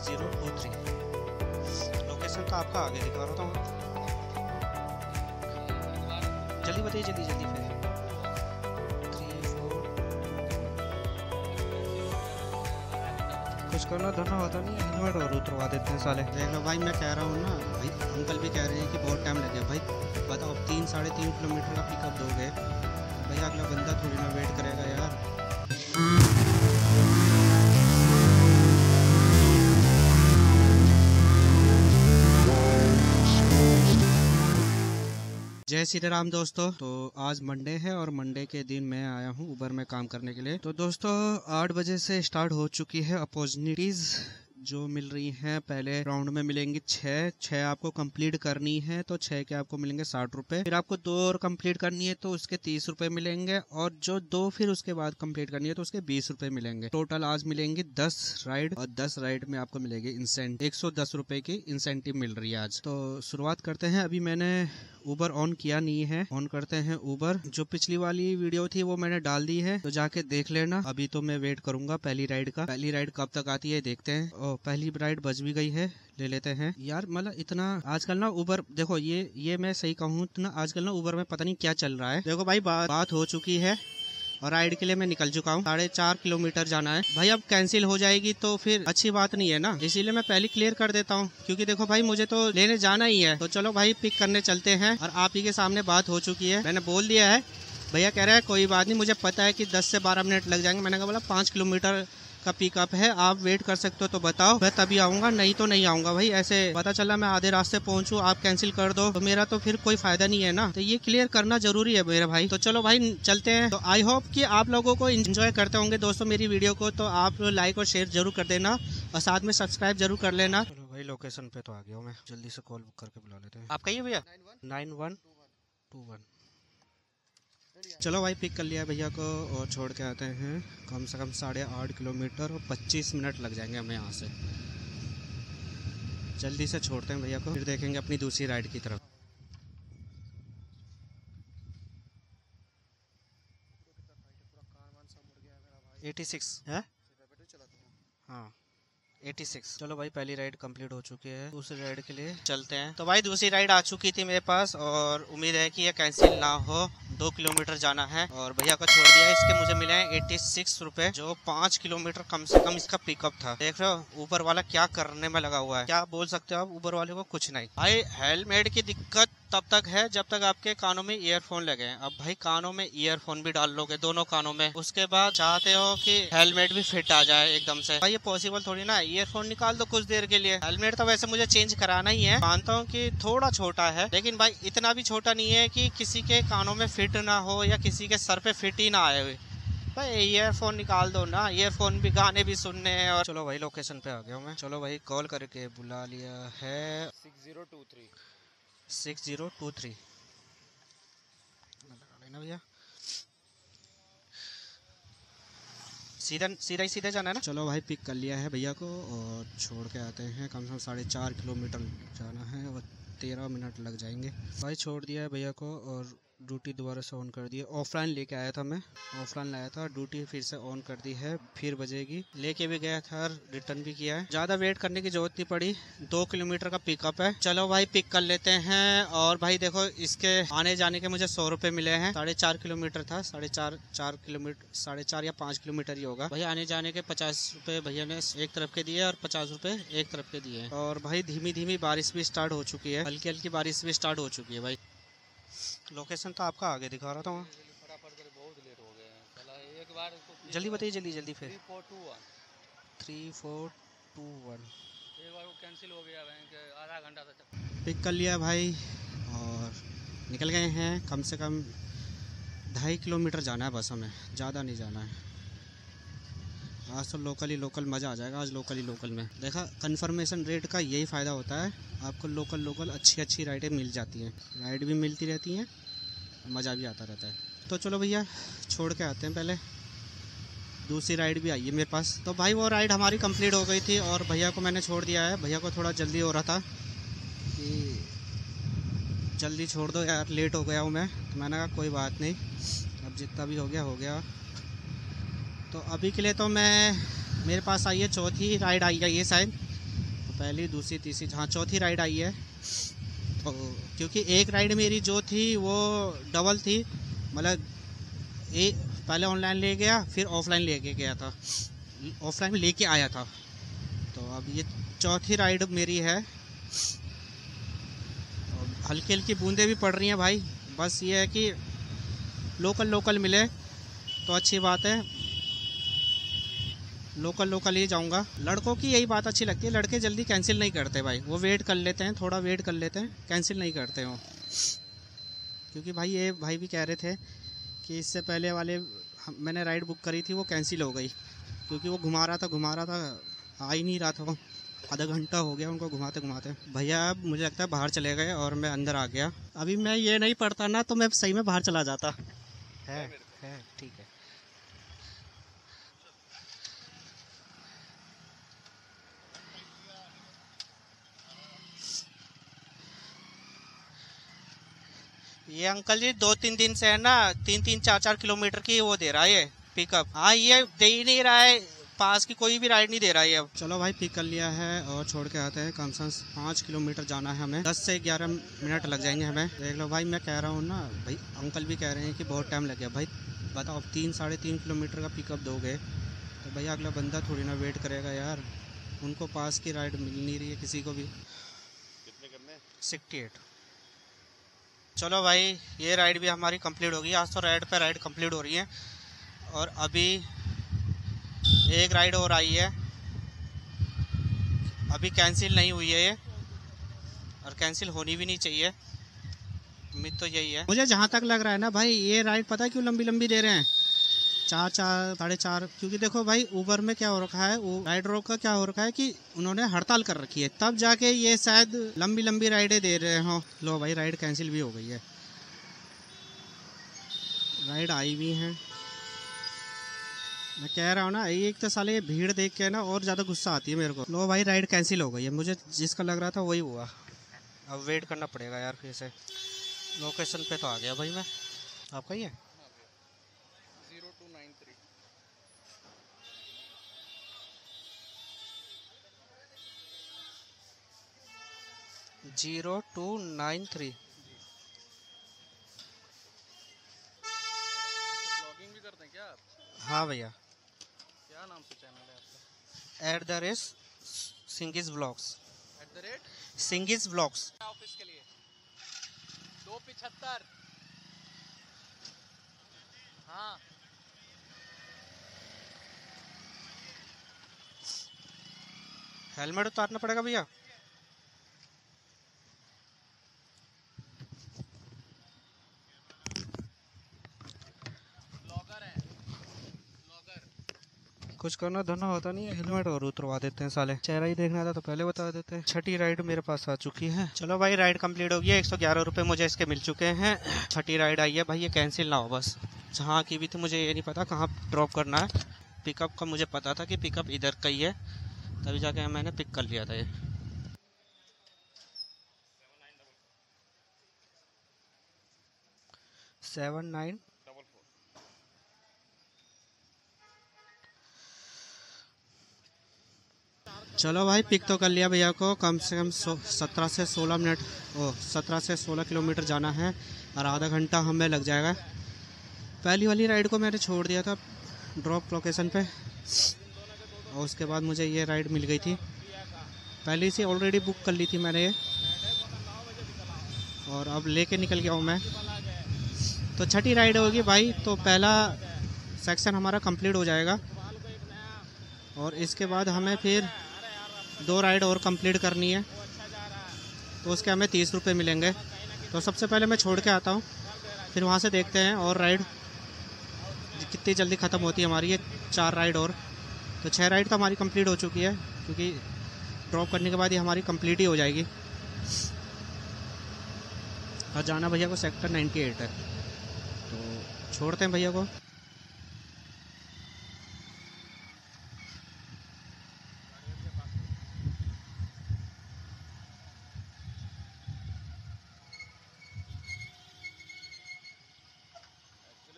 6023। Location तो आपका आगे दिखा रहा था। जल्दी बताइए, जल्दी जल्दी फिर। 3 4 कुछ करना धरना होता नहीं, हेलमेट और उतरवा देते हैं साले। देख लो भाई, मैं कह रहा हूँ ना भाई, अंकल भी कह रहे हैं कि बहुत टाइम लगेगा भाई। बताओ 3 साढ़े 3 किलोमीटर का पिकअप दोगे भैया, अगला बंदा थोड़ी ना वेट करेगा यार। जय श्री राम दोस्तों। तो आज मंडे है और मंडे के दिन मैं आया हूँ उबर में काम करने के लिए। तो दोस्तों 8 बजे से स्टार्ट हो चुकी है अपॉर्चुनिटीज जो मिल रही हैं। पहले राउंड में मिलेंगी 6 आपको कंप्लीट करनी है, तो 6 के आपको मिलेंगे 60 रुपए। फिर आपको 2 और कंप्लीट करनी है तो उसके 30 रुपए मिलेंगे, और जो 2 फिर उसके बाद कंप्लीट करनी है तो उसके 20 रुपए मिलेंगे। टोटल आज मिलेंगी 10 राइड, और 10 राइड में आपको मिलेगी इंसेंटिव 110 रुपए की इंसेंटिव मिल रही है आज। तो शुरुआत करते हैं। अभी मैंने उबर ऑन किया नहीं है, ऑन करते हैं उबर। जो पिछली वाली वीडियो थी वो मैंने डाल दी है, तो जाके देख लेना। अभी तो मैं वेट करूंगा पहली राइड का। पहली राइड कब तक आती है देखते हैं। और पहली राइड बज भी गई है, ले लेते हैं यार। मतलब इतना आजकल ना उबर, देखो ये मैं सही कहूँ तो ना, आजकल ना उबर में पता नहीं क्या चल रहा है। देखो भाई, बात हो चुकी है और राइड के लिए मैं निकल चुका हूँ। 4.5 किलोमीटर जाना है भाई। अब कैंसिल हो जाएगी तो फिर अच्छी बात नहीं है ना, इसीलिए मैं पहले क्लियर कर देता हूँ। क्योंकि देखो भाई, मुझे तो लेने जाना ही है। तो चलो भाई, पिक करने चलते हैं। और आप ही के सामने बात हो चुकी है, मैंने बोल दिया है। भैया कह रहा है कोई बात नहीं, मुझे पता है कि 10 से 12 मिनट लग जाएंगे। मैंने कहा बोला 5 किलोमीटर का पिकअप है, आप वेट कर सकते हो तो बताओ, मैं तभी आऊंगा, नहीं तो नहीं आऊंगा भाई। ऐसे पता चला मैं आधे रास्ते पहुंचूं, आप कैंसिल कर दो तो मेरा तो फिर कोई फायदा नहीं है ना। तो ये क्लियर करना जरूरी है मेरे भाई। तो चलो भाई चलते हैं। तो आई होप कि आप लोगों को एंजॉय करते होंगे दोस्तों मेरी वीडियो को। तो आप लाइक और शेयर जरूर कर देना, और साथ में सब्सक्राइब जरूर कर लेना। चलो भाई, लोकेशन पे तो आ गया हूँ मैं। जल्दी से कॉल बुक करके बुला लेते हैं। आप कहिए भैया 9121। चलो भाई, पिक कर लिया भैया को और छोड़ के आते हैं। कम से कम 8.5 किलोमीटर और 25 मिनट लग जाएंगे हमें यहाँ से। जल्दी से छोड़ते हैं भैया को, फिर देखेंगे अपनी दूसरी राइड की तरफ। 86 है, हाँ 86। चलो भाई, पहली राइड कंप्लीट हो चुकी है, दूसरी राइड के लिए चलते हैं। तो भाई दूसरी राइड आ चुकी थी मेरे पास, और उम्मीद है कि ये कैंसिल ना हो। 2 किलोमीटर जाना है और भैया को छोड़ दिया। इसके मुझे मिले हैं 86 रुपए, जो 5 किलोमीटर कम से कम इसका पिकअप था। देख रहे हो ऊपर वाला क्या करने में लगा हुआ है। क्या बोल सकते हो आप ऊबर वाले को? कुछ नहीं भाई। हेलमेट की दिक्कत तब तक है जब तक आपके कानों में ईयरफोन लगे हैं। अब भाई कानों में ईयरफोन भी डाल लोगे, दोनों कानों में, उसके बाद चाहते हो कि हेलमेट भी फिट आ जाए एकदम से। भाई ये पॉसिबल थोड़ी ना। ईयरफोन निकाल दो कुछ देर के लिए। हेलमेट तो वैसे मुझे चेंज कराना ही है, मानता हूँ कि थोड़ा छोटा है, लेकिन भाई इतना भी छोटा नहीं है कि किसी के कानों में फिट ना हो या किसी के सर पे फिट ही ना आए हुए। भाई ईयरफोन निकाल दो ना, ईयरफोन भी गाने भी सुनने हैं। और चलो भाई, लोकेशन पे आ गया हूँ मैं। चलो भाई, कॉल करके बुला लिया है। 6023 ना भैया, सीधा जाना है ना। चलो भाई, पिक कर लिया है भैया को और छोड़ के आते हैं। कम से कम 4.5 किलोमीटर जाना है और 13 मिनट लग जाएंगे। भाई छोड़ दिया है भैया को और ड्यूटी दोबारा से ऑन कर दी है। ऑफलाइन लेके आया था मैं, ऑफलाइन लाया था, ड्यूटी फिर से ऑन कर दी है, फिर बजेगी। लेके भी गया था, रिटर्न भी किया है। ज्यादा वेट करने की जरूरत नहीं पड़ी। 2 किलोमीटर का पिकअप है। चलो भाई, पिक कर लेते हैं। और भाई देखो, इसके आने जाने के मुझे 100 रुपए मिले हैं। 4.5 किलोमीटर था, 4.5 किलोमीटर, 4.5 या 5 किलोमीटर ही होगा। भैया आने जाने के 50 रुपए भैया ने एक तरफ के दिए और 50 रुपए एक तरफ के दिए। और भाई धीमी धीमी बारिश भी स्टार्ट हो चुकी है, हल्की हल्की बारिश भी स्टार्ट हो चुकी है भाई। लोकेशन तो आपका आगे दिखा रहा था वहाँ। बहुत लेट हो गए हैं। एक बार जल्दी बताइए, जल्दी जल्दी फिर। 3421 एक बार वो कैंसिल हो गया, आधा घंटा तक पिक कर लिया भाई और निकल गए हैं। कम से कम 2.5 किलोमीटर जाना है बस हमें, ज़्यादा नहीं जाना है। आज तो लोकल मज़ा आ जाएगा। आज लोकल में देखा, कन्फर्मेशन रेट का यही फ़ायदा होता है, आपको लोकल अच्छी राइडें मिल जाती हैं, राइड भी मिलती रहती हैं, मज़ा भी आता रहता है। तो चलो भैया, छोड़ के आते हैं। पहले दूसरी राइड भी आई है मेरे पास। तो भाई वो राइड हमारी कंप्लीट हो गई थी और भैया को मैंने छोड़ दिया है। भैया को थोड़ा जल्दी हो रहा था कि जल्दी छोड़ दो यार, लेट हो गया हूँ मैं। तो मैंने कहा कोई बात नहीं, अब जितना भी हो गया। तो अभी के लिए तो मेरे पास आई है, चौथी राइड आई है ये शायद। पहली, दूसरी, तीसरी, हाँ चौथी राइड आई है। तो क्योंकि एक राइड मेरी जो थी वो डबल थी, मतलब पहले ऑनलाइन ले गया फिर ऑफलाइन लेके गया था, ऑफलाइन लेके आया था। तो अब ये चौथी राइड मेरी है। हल्की हल्की बूंदें भी पड़ रही हैं भाई, बस ये है कि लोकल लोकल मिले तो अच्छी बात है, लोकल लोकल ही जाऊंगा। लड़कों की यही बात अच्छी लगती है, लड़के जल्दी कैंसिल नहीं करते भाई, वो वेट कर लेते हैं, थोड़ा वेट कर लेते हैं, कैंसिल नहीं करते हो। क्योंकि भाई ये भाई भी कह रहे थे कि इससे पहले वाले मैंने राइड बुक करी थी वो कैंसिल हो गई, क्योंकि वो घुमा रहा था, आ ही नहीं रहा था वो। आधा घंटा हो गया उनको घुमाते घुमाते। भैया अब मुझे लगता है बाहर चले गए और मैं अंदर आ गया। अभी मैं ये नहीं पढ़ता ना तो मैं सही में बाहर चला जाता है। ठीक है। ये अंकल जी 2-3 दिन से है ना, 3-3, 4-4 किलोमीटर की वो दे रहा है ये पिकअप। हाँ ये दे ही नहीं रहा है, पास की कोई भी राइड नहीं दे रहा है अब। चलो भाई पिक कर लिया है और छोड़ के आते हैं। कम से कम 5 किलोमीटर जाना है हमें, 10 से 11 मिनट लग जाएंगे हमें। देख लो भाई, मैं कह रहा हूँ ना भाई, अंकल भी कह रहे हैं कि बहुत टाइम लग गया। भाई बताओ, 3-3.5 किलोमीटर का पिकअप दोगे तो भैया अगला बंदा थोड़ी ना वेट करेगा यार, उनको पास की राइड मिल नहीं रही है किसी को भी। कितने करने? 68। चलो भाई ये राइड भी हमारी कंप्लीट होगी। आज तो राइड पे राइड कंप्लीट हो रही है और अभी एक राइड और आई है, अभी कैंसिल नहीं हुई है ये, और कैंसिल होनी भी नहीं चाहिए, उम्मीद तो यही है। मुझे जहाँ तक लग रहा है ना भाई, ये राइड पता है क्यों लंबी लंबी दे रहे हैं, 4-4, 4:30। क्योंकि देखो भाई उबर में क्या हो रखा है, वो राइडरों का क्या हो रखा है कि उन्होंने हड़ताल कर रखी है, तब जाके ये शायद लंबी लंबी राइडें दे रहे हो। लो भाई राइड कैंसिल भी हो गई है, राइड आई भी है। मैं कह रहा हूँ ना, एक तो साले ये भीड़ देख के ना और ज़्यादा गुस्सा आती है मेरे को। लो भाई राइड कैंसिल हो गई है, मुझे जिसका लग रहा था वही हुआ। अब वेट करना पड़ेगा यार फिर से। लोकेशन पे तो आ गया भाई मैं, आपका ही है 0293। 0293। ब्लॉगिंग भी करते हैं क्या आप? हाँ भैया। क्या नाम से चैनल है आपका? @ सिंगिस ब्लॉग्स। @ सिंगिस ब्लॉग्स। ऑफिस के लिए 275। हाँ हेलमेट उतारना पड़ेगा भैया। ब्लॉगर है, ब्लॉगर। कुछ करना धरना होता नहीं है, हेलमेट और उतरवा देते हैं साले। चेहरा ही देखना था तो पहले बता देते हैं। छठी राइड मेरे पास आ चुकी है। चलो भाई राइड कंप्लीट हो गई है, 111 रुपये मुझे इसके मिल चुके हैं। छठी राइड आई है भाई, ये कैंसिल ना हो बस। जहाँ की भी थी मुझे ये नहीं पता कहाँ ड्रॉप करना है। पिकअप का मुझे पता था कि पिकअप इधर का ही है, तभी जाके मैंने पिक कर लिया था ये। Seven nine. चलो भाई पिक तो कर लिया भैया को। कम से कम 17 से 16 मिनट, 17 से 16 किलोमीटर जाना है और आधा घंटा हमें लग जाएगा। पहली वाली राइड को मैंने छोड़ दिया था ड्रॉप लोकेशन पे, और उसके बाद मुझे ये राइड मिल गई थी। पहले से ऑलरेडी बुक कर ली थी मैंने ये, और अब लेके निकल गया हूँ मैं। तो छठी राइड होगी भाई, तो पहला सेक्शन हमारा कंप्लीट हो जाएगा और इसके बाद हमें फिर 2 राइड और कंप्लीट करनी है, तो उसके हमें 30 रुपये मिलेंगे। तो सबसे पहले मैं छोड़ के आता हूँ, फिर वहाँ से देखते हैं और राइड कितनी जल्दी ख़त्म होती है हमारी। ये 4 राइड और, तो 6 राइड तो हमारी कंप्लीट हो चुकी है, क्योंकि ड्रॉप करने के बाद ये हमारी कंप्लीट ही हो जाएगी। और जाना भैया को सेक्टर 98 है, तो छोड़ते हैं भैया को।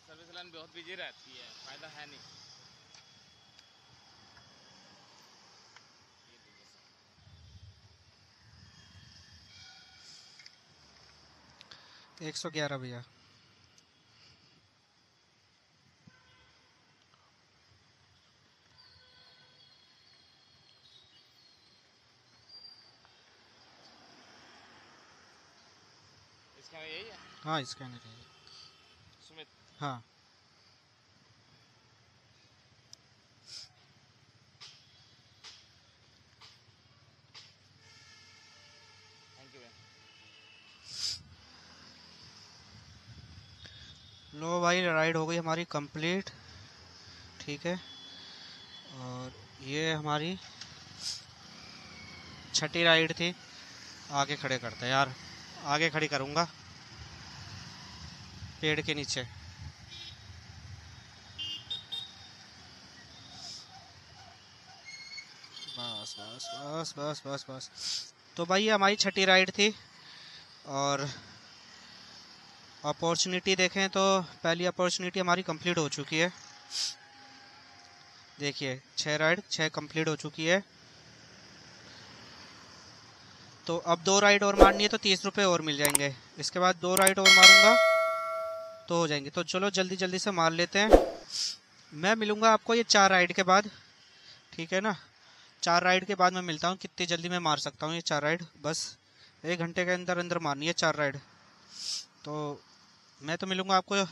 सर्विस लाइन बहुत बिजी रहती है, फायदा है नहीं। 111 भैया। इसका यही है? हाँ स्कैनर है। सुमित। हाँ थैंक यू भैया। लो भाई, राइड हो गई हमारी कंप्लीट। ठीक है, और ये हमारी छठी राइड थी। आगे खड़े करते हैं यार, आगे खड़ी करूँगा पेड़ के नीचे। बस बस बस बस बस बस। तो भाई ये हमारी छठी राइड थी, और अपॉर्चुनिटी देखें तो पहली अपॉर्चुनिटी हमारी कंप्लीट हो चुकी है। देखिए 6 राइड 6 कंप्लीट हो चुकी है। तो अब 2 राइड और मारनी है तो 30 रुपये और मिल जाएंगे। इसके बाद 2 राइड और मारूंगा तो हो जाएंगे। तो चलो जल्दी जल्दी से मार लेते हैं। मैं मिलूंगा आपको ये 4 राइड के बाद, ठीक है ना। 4 राइड के बाद मैं मिलता हूँ, कितनी जल्दी मैं मार सकता हूँ ये 4 राइड। बस 1 घंटे के अंदर अंदर मारनी है 4 राइड। तो मैं तो मिलूंगा आपको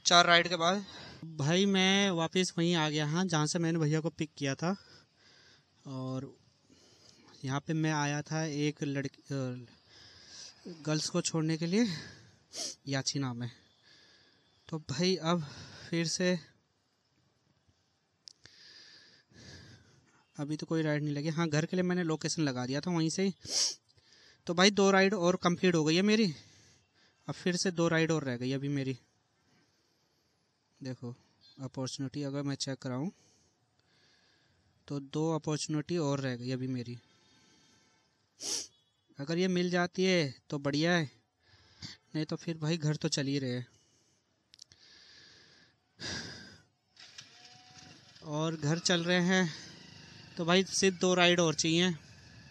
4 राइड के बाद। भाई मैं वापस वहीं आ गया हाँ, जहाँ से मैंने भैया को पिक किया था। और यहाँ पे मैं आया था एक लड़की गर्ल्स को छोड़ने के लिए, याची नाम है। तो भाई अब फिर से अभी तो कोई राइड नहीं लगी। हाँ, घर के लिए मैंने लोकेशन लगा दिया था वहीं से ही। तो भाई 2 राइड और कंप्लीट हो गई है मेरी। अब फिर से 2 राइड और रह गई अभी मेरी। देखो अपॉर्चुनिटी अगर मैं चेक कराऊँ तो 2 अपॉर्चुनिटी और रह गई अभी मेरी। अगर ये मिल जाती है तो बढ़िया है, नहीं तो फिर भाई घर तो चल ही रहे। और घर चल रहे हैं तो भाई सिर्फ 2 राइड और चाहिए।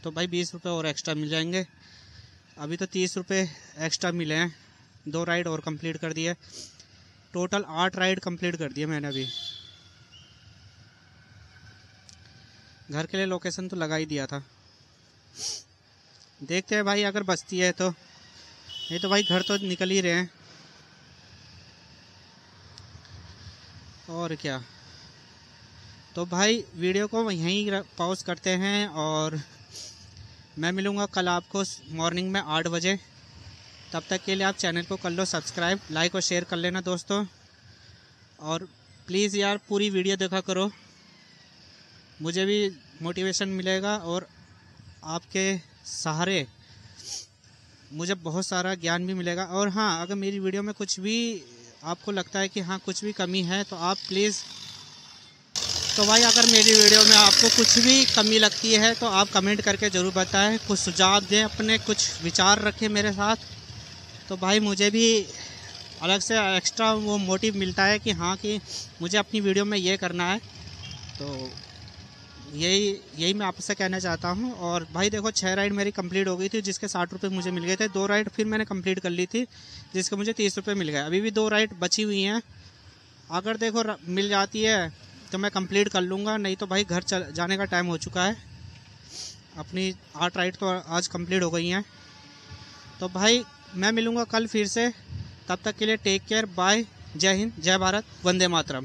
तो भाई 20 रुपये और एक्स्ट्रा मिल जाएंगे। अभी तो 30 रुपये एक्स्ट्रा मिले हैं। 2 राइड और कंप्लीट कर दिए। टोटल 8 राइड कंप्लीट कर दिए मैंने अभी। घर के लिए लोकेशन तो लगा ही दिया था। देखते हैं भाई अगर बचती है तो, नहीं तो भाई घर तो निकल ही रहे हैं। और क्या, तो भाई वीडियो को यहीं पॉज करते हैं। और मैं मिलूँगा कल आपको मॉर्निंग में 8 बजे। तब तक के लिए आप चैनल को कर लो सब्सक्राइब, लाइक और शेयर कर लेना दोस्तों। और प्लीज़ यार पूरी वीडियो देखा करो, मुझे भी मोटिवेशन मिलेगा और आपके सहारे मुझे बहुत सारा ज्ञान भी मिलेगा। और हाँ, अगर मेरी वीडियो में कुछ भी आपको लगता है कि हाँ कुछ भी कमी है तो आप प्लीज़, तो भाई अगर मेरी वीडियो में आपको कुछ भी कमी लगती है तो आप कमेंट करके ज़रूर बताएं, कुछ सुझाव दें, अपने कुछ विचार रखें मेरे साथ। तो भाई मुझे भी अलग से एक्स्ट्रा वो मोटिव मिलता है कि हाँ कि मुझे अपनी वीडियो में ये करना है। तो यही मैं आपसे कहना चाहता हूँ। और भाई देखो 6 राइड मेरी कंप्लीट हो गई थी, जिसके 60 रुपये मुझे मिल गए थे। 2 राइड फिर मैंने कंप्लीट कर ली थी, जिसके मुझे 30 रुपये मिल गए। अभी भी 2 राइड बची हुई हैं। अगर देखो मिल जाती है तो मैं कंप्लीट कर लूँगा, नहीं तो भाई घर जाने का टाइम हो चुका है। अपनी 8 राइड तो आज कंप्लीट हो गई हैं। तो भाई मैं मिलूँगा कल फिर से। तब तक के लिए टेक केयर, बाय, जय हिंद, जय भारत, वंदे मातरम।